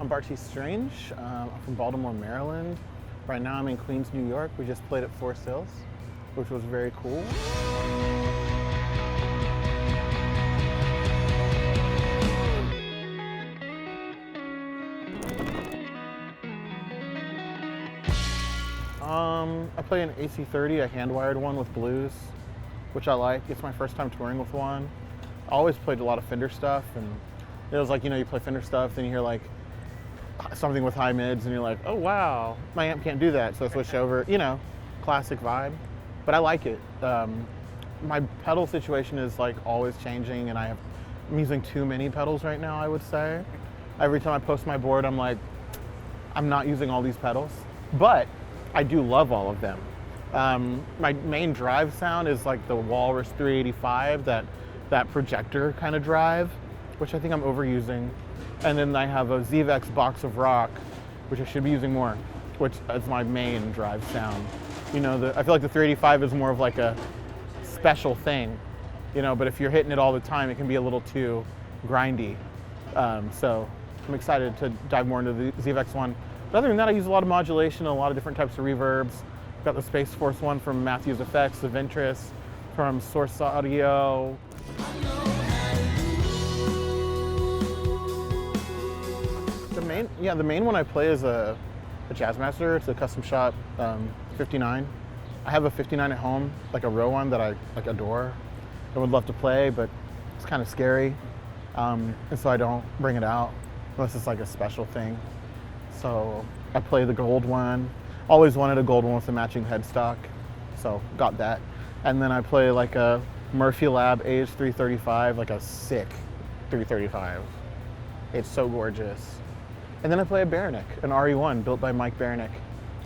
I'm Bartees Strange. I'm from Baltimore, Maryland. Right now I'm in Queens, New York. We just played at Forest Hills, which was very cool. I play an AC30, a hand-wired one with blues, which I like. It's my first time touring with one. I always played a lot of Fender stuff, and it was like, you play Fender stuff, then you hear like something with high mids, and you're like, oh wow, my amp can't do that, so I switched over, classic vibe. But I like it. My pedal situation is like always changing, and I'm using too many pedals right now, I would say. Every time I post my board, I'm like, I'm not using all these pedals, but I do love all of them. My main drive sound is like the Walrus 385, that projector kind of drive, which I think I'm overusing. And then I have a VOX Box of Rock, which I should be using more, which is my main drive sound. I feel like the 385 is more of like a special thing, but if you're hitting it all the time, it can be a little too grindy. So I'm excited to dive more into the VOX one. But other than that, I use a lot of modulation and a lot of different types of reverbs. Got the Space Force one from Matthews Effects, the Ventress from Source Audio. The main one I play is a Jazzmaster. It's a custom shop 59. I have a 59 at home, like a real one that I adore. I would love to play, but it's kind of scary, and so I don't bring it out unless it's like a special thing. So I play the gold one. Always wanted a gold one with a matching headstock, so got that. And then I play like a Murphy Lab AH335, like a sick 335. It's so gorgeous. And then I play a Baranek, an RE1 built by Mike Baranek,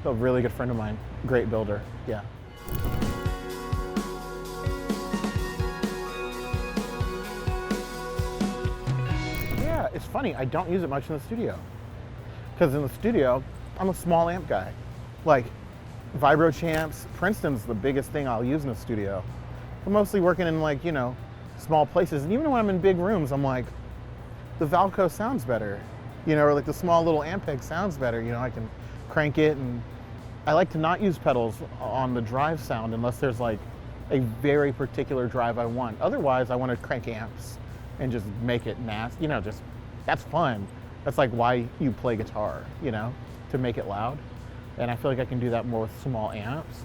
a really good friend of mine, great builder, yeah. Yeah, it's funny, I don't use it much in the studio. Because in the studio, I'm a small amp guy. Like, vibro champs, Princeton's the biggest thing I'll use in the studio. I'm mostly working in like, small places. And even when I'm in big rooms, I'm like, the Valco sounds better. Or like the small little Ampeg sounds better. I can crank it, and I like to not use pedals on the drive sound unless there's like a very particular drive I want. Otherwise, I want to crank amps and just make it nasty. That's fun. That's like why you play guitar, to make it loud. And I feel like I can do that more with small amps.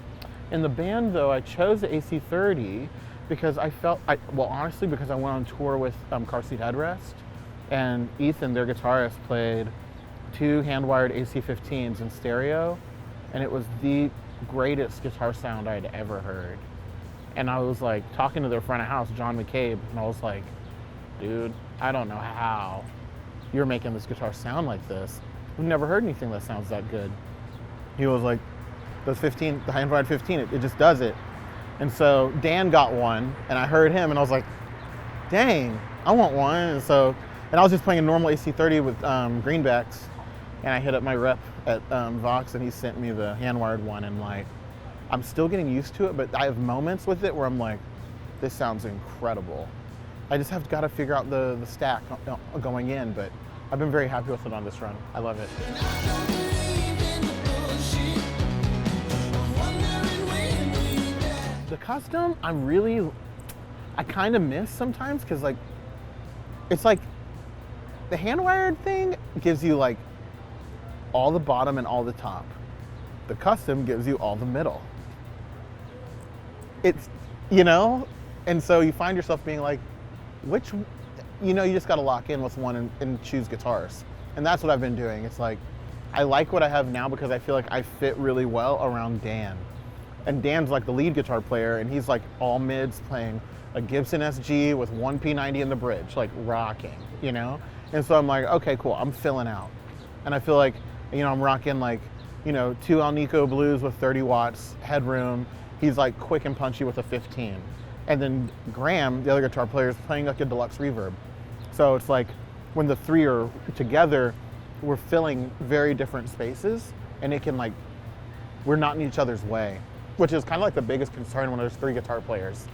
In the band though, I chose the AC30 because honestly, because I went on tour with Car Seat Headrest, and Ethan, their guitarist, played 2 hand-wired AC15s in stereo, and it was the greatest guitar sound I'd ever heard. And I was like talking to their front of house, John McCabe, and I was like, dude, I don't know how you're making this guitar sound like this. I've never heard anything that sounds that good. He was like, the hand-wired 15, it just does it. And so Dan got one, and I heard him, and I was like, dang, I want one. And I was just playing a normal AC30 with greenbacks, and I hit up my rep at VOX, and he sent me the hand-wired one, and like, I'm still getting used to it, but I have moments with it where I'm like, this sounds incredible. I just got to figure out the stack going in, but I've been very happy with it on this run. I love it. The custom, I kind of miss sometimes, because like, it's like, the hand-wired thing gives you like all the bottom and all the top. The custom gives you all the middle. It's, and so you find yourself being like, which, you just gotta lock in with one and choose guitars. And that's what I've been doing. It's like, I like what I have now because I feel like I fit really well around Dan. And Dan's like the lead guitar player, and he's like all mids playing a Gibson SG with one P90 in the bridge, like rocking, And so I'm like, okay, cool, I'm filling out. And I feel like, I'm rocking like, 2 Alnico blues with 30 watts, headroom. He's like quick and punchy with a 15. And then Graham, the other guitar player, is playing like a deluxe reverb. So it's like, when the three are together, we're filling very different spaces, and it can like, we're not in each other's way, which is kind of like the biggest concern when there's 3 guitar players.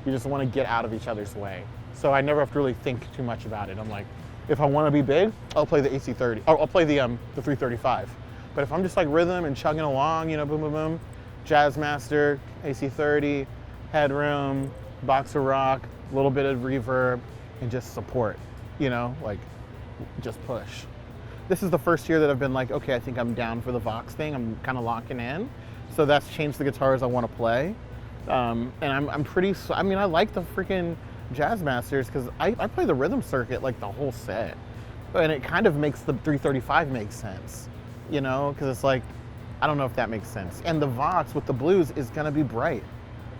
You just want to get out of each other's way. So I never have to really think too much about it. I'm like, If I want to be big, I'll play the AC30. Or I'll play the 335. But if I'm just like rhythm and chugging along, you know, boom, boom, boom, Jazzmaster, AC30, headroom, box of rock, a little bit of reverb, and just support, you know, like just push. This is the first year that I've been like, okay, I think I'm down for the Vox thing. I'm kind of locking in. So that's changed the guitars I want to play. And I'm pretty, I mean, I like the freaking Jazzmasters because I play the rhythm circuit like the whole set. And it kind of makes the 335 make sense, you know, because it's like, I don't know if that makes sense. And the Vox with the blues is going to be bright.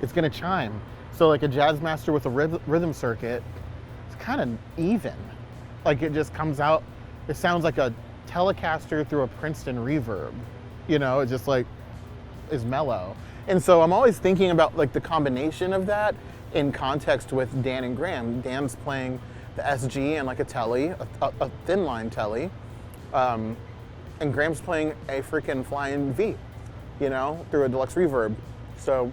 It's going to chime. So like a Jazzmaster with a rhythm circuit, it's kind of even. Like it just comes out, it sounds like a Telecaster through a Princeton reverb. You know, it just like is mellow. And so I'm always thinking about like the combination of that in context with Dan and Graham. Dan's playing the SG and like a telly, a thin line telly. And Graham's playing a freaking flying V, you know, through a deluxe reverb. So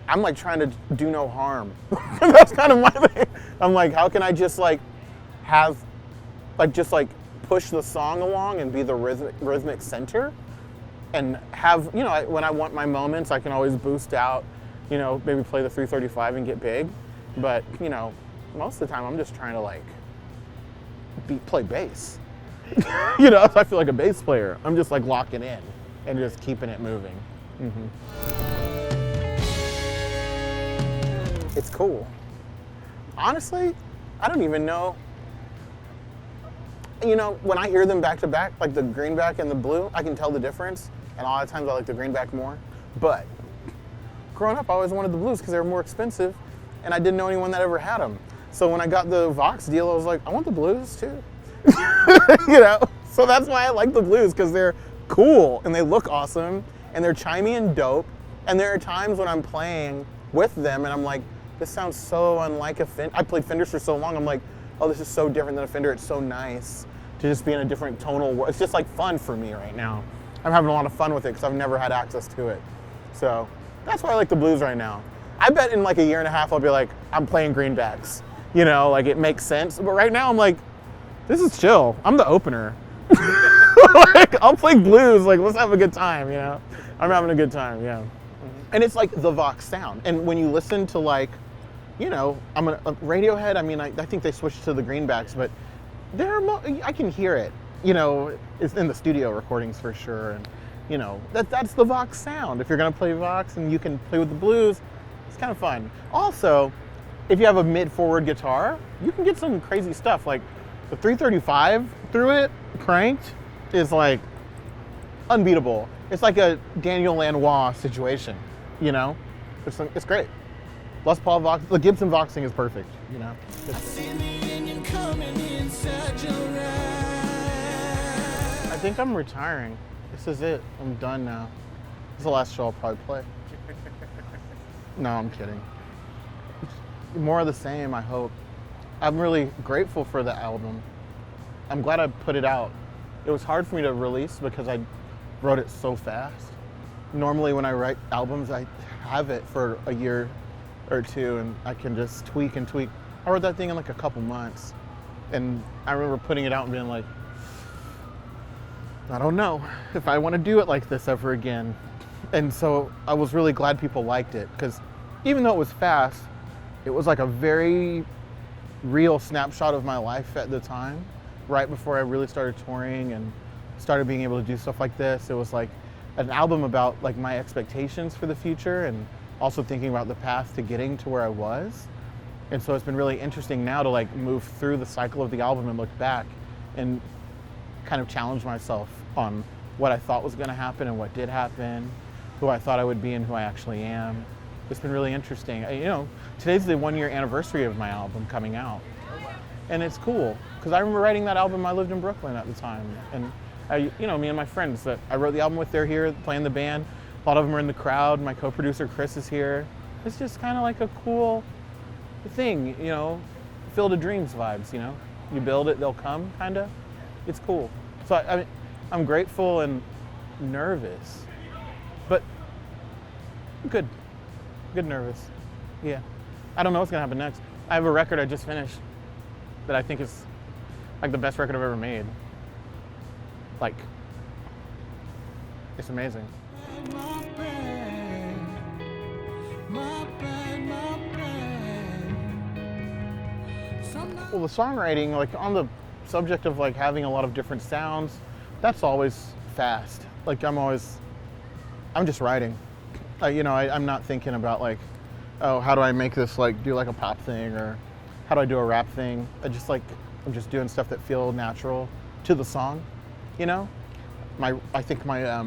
I'm like trying to do no harm. That's kind of my thing. I'm like, how can I just like have, like just like push the song along and be the rhythmic center and have, you know, when I want my moments, I can always boost out, you know, maybe play the 335 and get big. But, you know, most of the time I'm just trying to like play bass. You know, I feel like a bass player. I'm just like locking in and just keeping it moving. It's cool. Honestly, I don't even know. You know, when I hear them back to back, like the greenback and the blue, I can tell the difference. And a lot of times I like the greenback more. But growing up, I always wanted the blues because they were more expensive and I didn't know anyone that ever had them. So when I got the Vox deal, I was like, I want the blues too. You know, so that's why I like the blues, because they're cool and they look awesome and they're chimey and dope. And there are times when I'm playing with them and I'm like, this sounds so unlike a Fender. I played Fenders for so long. I'm like, oh, this is so different than a Fender. It's so nice to just be in a different tonal world. It's just like fun for me right now. I'm having a lot of fun with it because I've never had access to it. So that's why I like the blues right now. I bet in like a year and a half, I'll be like, I'm playing greenbacks. You know, like it makes sense. But right now I'm like, this is chill. I'm the opener. Like, I'll play blues. Like, let's have a good time, you know? I'm having a good time, yeah. And it's like the Vox sound. And when you listen to like, you know, I'm a Radiohead, I mean, I think they switched to the greenbacks, but I can hear it, you know, it's in the studio recordings for sure. And, you know, that's the Vox sound. If you're gonna play Vox and you can play with the blues, it's kind of fun. Also, if you have a mid-forward guitar, you can get some crazy stuff. Like the 335 through it, cranked, is like unbeatable. It's like a Daniel Lanois situation, you know? It's great. Les Paul Vox, the Gibson Voxing is perfect, you know? I think I'm retiring. This is it. I'm done now. This is the last show I'll probably play. No, I'm kidding. More of the same, I hope. I'm really grateful for the album. I'm glad I put it out. It was hard for me to release because I wrote it so fast. Normally when I write albums, I have it for a year or two and I can just tweak and tweak. I wrote that thing in like a couple months. And I remember putting it out and being like, I don't know if I want to do it like this ever again. And so I was really glad people liked it, because even though it was fast, it was like a very real snapshot of my life at the time, right before I really started touring and started being able to do stuff like this. It was like an album about like my expectations for the future and also thinking about the path to getting to where I was. And so it's been really interesting now to like move through the cycle of the album and look back and kind of challenge myself on what I thought was going to happen and what did happen, who I thought I would be and who I actually am. It's been really interesting. You know, today's the 1-year anniversary of my album coming out. And it's cool, because I remember writing that album, I lived in Brooklyn at the time. And you know, me and my friends that I wrote the album with, they're here playing the band. A lot of them are in the crowd. My co-producer Chris is here. It's just kind of like a cool thing, you know, Field of Dreams vibes, you know. You build it, they'll come, kind of. It's cool. So I'm grateful and nervous, but good nervous. Yeah. I don't know what's gonna happen next. I have a record I just finished that I think is like the best record I've ever made. Like, it's amazing. Well, the songwriting, like on the subject of like having a lot of different sounds, that's always fast. Like I'm just writing. I'm not thinking about like, oh, how do I make this like do like a pop thing, or how do I do a rap thing? I'm just doing stuff that feel natural to the song, you know? I think my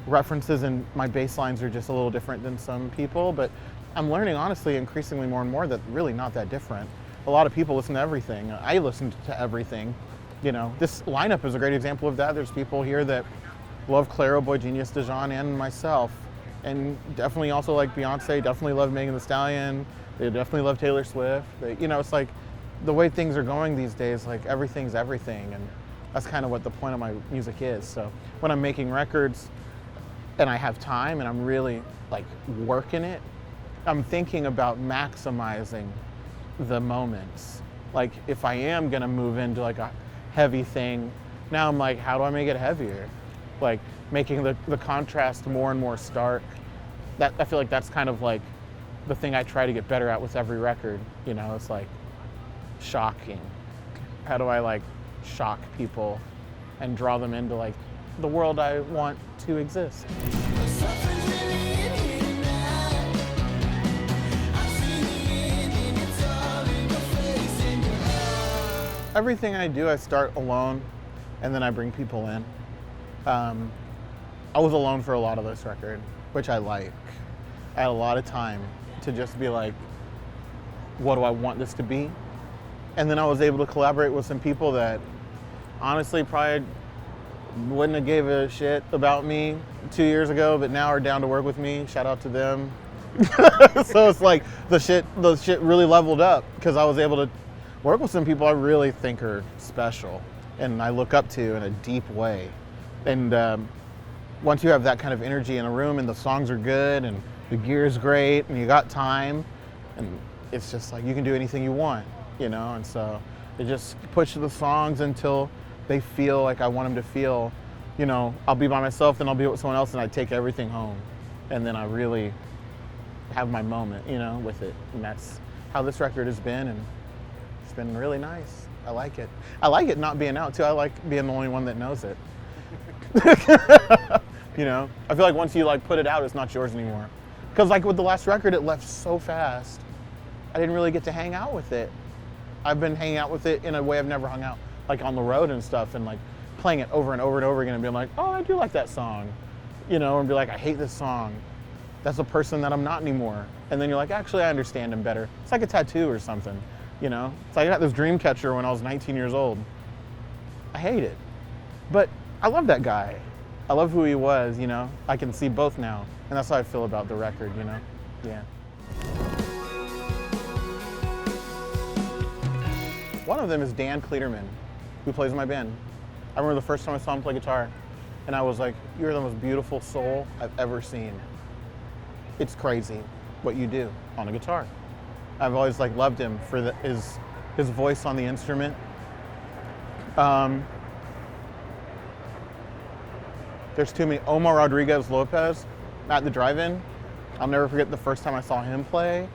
references and my bass lines are just a little different than some people, but I'm learning honestly increasingly more and more that really not that different. A lot of people listen to everything. I listen to everything. You know, this lineup is a great example of that. There's people here that love Clairo, Boy Genius, Dijon, and myself, and definitely also like Beyonce, definitely love Megan Thee Stallion. They definitely love Taylor Swift. It's like the way things are going these days, like everything's everything, and that's kind of what the point of my music is. So when I'm making records and I have time and I'm really like working it, I'm thinking about maximizing the moments. Like if I am gonna move into like a heavy thing, now I'm like, how do I make it heavier? Like making the contrast more and more stark. That I feel like that's kind of like the thing I try to get better at with every record. It's like shocking. How do I like shock people and draw them into like the world I want to exist? Everything I do, I start alone, and then I bring people in. I was alone for a lot of this record, which I like. I had a lot of time to just be like, what do I want this to be? And then I was able to collaborate with some people that honestly probably wouldn't have gave a shit about me 2 years ago, but now are down to work with me. Shout out to them. So it's like the shit really leveled up because I was able to work with some people I really think are special and I look up to in a deep way. And once you have that kind of energy in a room and the songs are good and the gear is great and you got time, and it's just like you can do anything you want, and so it just push the songs until they feel like I want them to feel. I'll be by myself, then I'll be with someone else, and I take everything home, and then I really have my moment, with it. And that's how this record has been, and it's been really nice. I like it. I like it not being out too. I like being the only one that knows it. I feel like once you like put it out, it's not yours anymore. Because like with the last record, it left so fast. I didn't really get to hang out with it. I've been hanging out with it in a way I've never hung out, like on the road and stuff, and like playing it over and over and over again and being like, oh, I do like that song, and be like, I hate this song. That's a person that I'm not anymore. And then you're like, actually, I understand him better. It's like a tattoo or something, It's like I got this dream catcher when I was 19 years old. I hate it. But I love that guy. I love who he was, I can see both now. And that's how I feel about the record, Yeah. One of them is Dan Cleaterman, who plays in my band. I remember the first time I saw him play guitar, and I was like, you're the most beautiful soul I've ever seen. It's crazy what you do on a guitar. I've always like loved him for his voice on the instrument. There's too many. Omar Rodriguez Lopez at the drive-in. I'll never forget the first time I saw him play,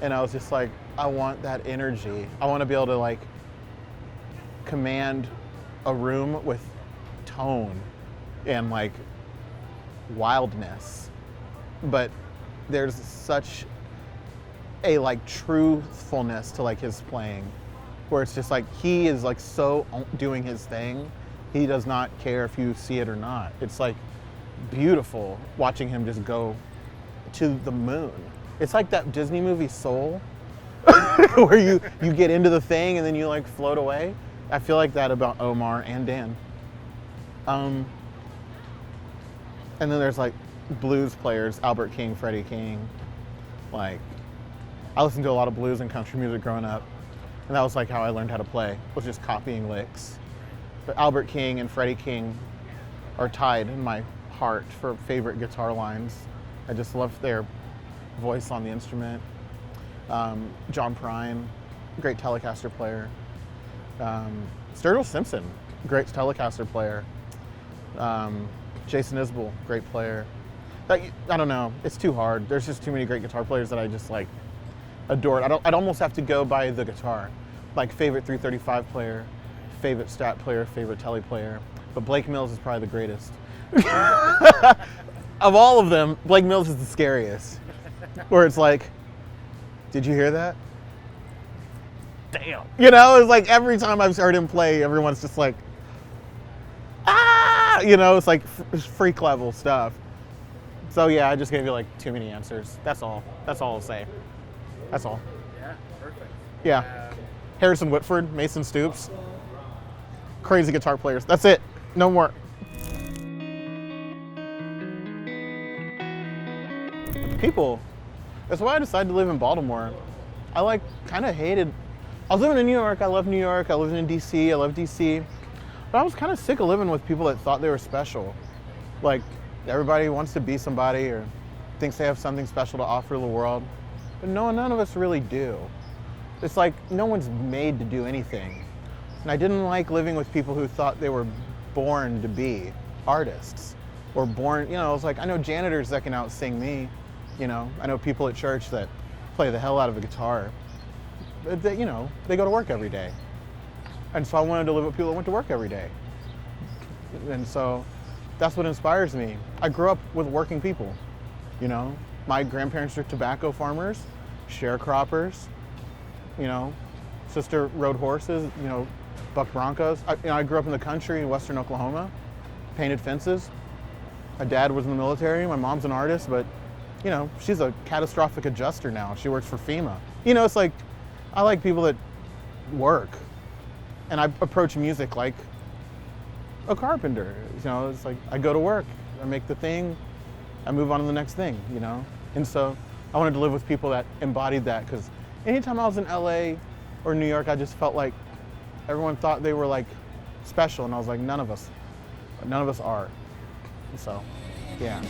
and I was just like, I want that energy. I want to be able to like command a room with tone and like wildness, but there's such a like truthfulness to like his playing, where it's just like he is like so doing his thing. He does not care if you see it or not. It's like beautiful watching him just go to the moon. It's like that Disney movie Soul, where you get into the thing and then you like float away. I feel like that about Omar and Dan. And then there's like blues players, Albert King, Freddie King. Like, I listened to a lot of blues and country music growing up, and that was like how I learned how to play, was just copying licks. But Albert King and Freddie King are tied in my heart for favorite guitar lines. I just love their voice on the instrument. John Prine, great Telecaster player. Sturgill Simpson, great Telecaster player. Jason Isbell, great player. I don't know, it's too hard. There's just too many great guitar players that I just like adore. I'd almost have to go by the guitar. Like favorite 335 player, favorite Strat player, favorite Tele player. But Blake Mills is probably the greatest. Of all of them, Blake Mills is the scariest. Where it's like, did you hear that? Damn. You know, it's like every time I've heard him play, everyone's just like, ah! You know, it's like freak level stuff. So yeah, I just gave you like too many answers. That's all. That's all I'll say. That's all. Yeah, perfect. Yeah. Harrison Whitford, Mason Stoops. Crazy guitar players. That's it. No more. People. That's why I decided to live in Baltimore. I like kind of hated. I was living in New York. I love New York. I lived in DC. I love DC. But I was kind of sick of living with people that thought they were special. Like everybody wants to be somebody or thinks they have something special to offer the world. But none of us really do. It's like no one's made to do anything. And I didn't like living with people who thought they were born to be artists or born, you know, it's like I know janitors that can out-sing me, you know. I know people at church that play the hell out of a guitar. But they, you know, they go to work every day. And so I wanted to live with people that went to work every day. And so that's what inspires me. I grew up with working people, you know. My grandparents are tobacco farmers, sharecroppers, you know, sister rode horses, you know, bucked broncos. I grew up in the country in western Oklahoma, painted fences. My dad was in the military, my mom's an artist, but you know, she's a catastrophic adjuster now. She works for FEMA. You know, it's like, I like people that work. And I approach music like a carpenter. You know, it's like I go to work, I make the thing, I move on to the next thing, you know? And so I wanted to live with people that embodied that, because anytime I was in LA or New York, I just felt like everyone thought they were like special, and I was like, none of us are. So, yeah.